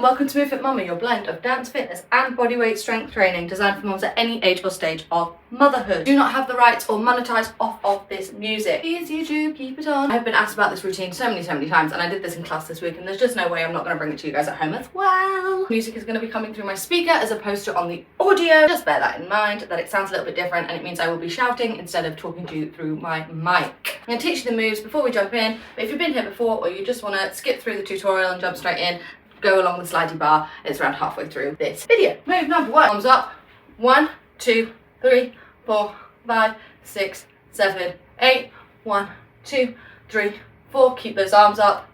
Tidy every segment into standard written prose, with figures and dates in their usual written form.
Welcome to MoveFit Mummy, your blend of dance, fitness and bodyweight strength training designed for mums at any age or stage of motherhood. Do not have the rights or monetize off of this music. Please YouTube, keep it on. I've been asked about this routine so many times, and I did this in class this week, and there's just no way I'm not going to bring it to you guys at home as well. Music is going to be coming through my speaker as opposed to on the audio. Just bear that in mind, that it sounds a little bit different, and it means I will be shouting instead of talking to you through my mic. I'm going to teach you the moves before we jump in, but if you've been here before or you just want to skip through the tutorial and jump straight in, go along the slidey bar. It's around halfway through this video. Move number one. Arms up. 1, 2, 3, 4, 5, 6, 7, 8. 1, 2, 3, 4. Keep those arms up.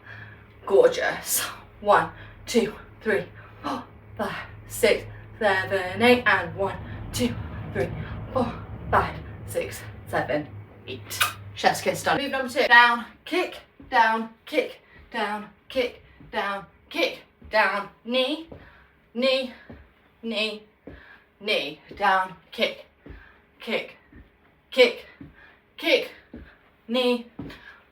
Gorgeous. 1, 2, 3, 4, 5, 6, 7, 8. And 1, 2, 3, 4, 5, 6, 7, 8. Chef's kiss done. Move number 2. Down, kick, down, kick, down, kick, down, kick. Down, knee, knee, knee, knee, down, kick, kick, kick, kick, knee,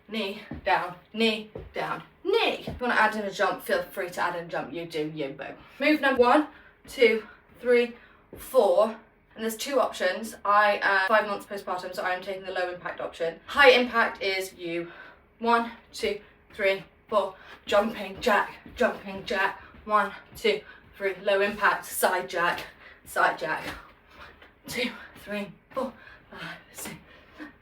knee, down, knee, down, knee. If you want to add in a jump, feel free to add in a jump. You do you, boo. Move number 1, 2, 3, 4. And there's 2 options. I 5 months postpartum, so I'm taking the low impact option. High impact is you 1, 2, 3, 4. Jumping jack, 1, 2, 3, low impact, side jack, 1, 2, 3, 4, 5, 6,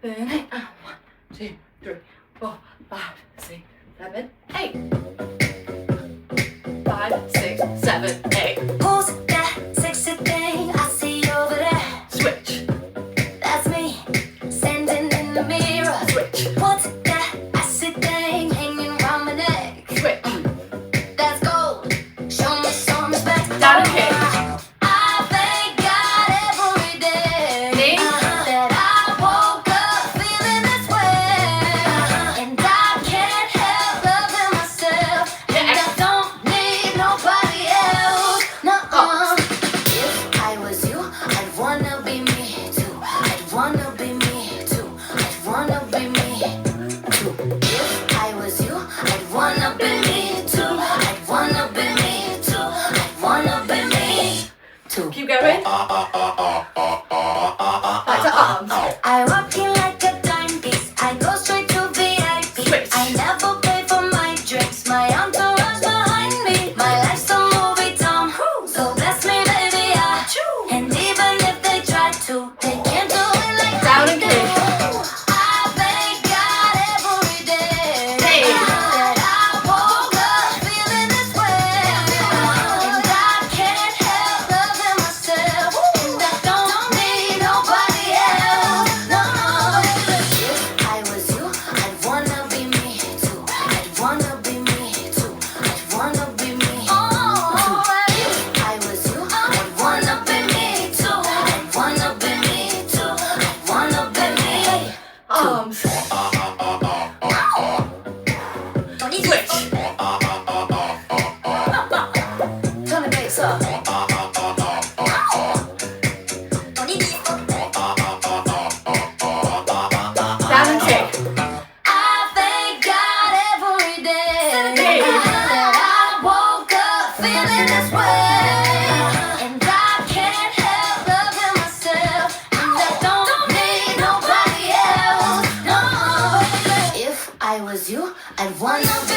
7, 8, and 1, 2, 3, 4, 5, 6, 7, 8. 5, 6, 7, 8. Who's that sexy thing I see over there? Switch. That's me, standing in the mirror. Switch. What's that icy thing hanging round my neck? Switch. That's gold. Show me some respect. Down and kick. I thank God every day Knee. that I woke up feeling this way. And I can't help loving myself. And I don't need nobody else. Nuh-uh. If I was you, I'd wanna be me too. I'd wanna be me too. I'd wanna be me too. If I was you, I'd wanna be me too. I'd wanna be me too. I'd wanna be me too. Keep going. Back to arms. I rock it like a dime piece. I go straight to VIP. Switch. I never pay for my drinks. My entourage behind me. My life's a movie, Tom. So bless me, baby. And even if they try to, they can't do it like Down I and do. kick. I thank God every day Hey. that I woke up feeling this way. And I can't help loving myself. And I don't need nobody else. No. If I was you, I'd wanna be me too. I'd wanna be me too. I'd wanna be me too. If I was you, I'd wanna be me too. I'd wanna be me too. I'd wanna be me. Arms. Switch. Turn the bass up. Down and kick. I thank God every day Hey. that I woke up feeling this way. And I can't help loving myself. And I don't need nobody else. No. If I was you, I'd wanna be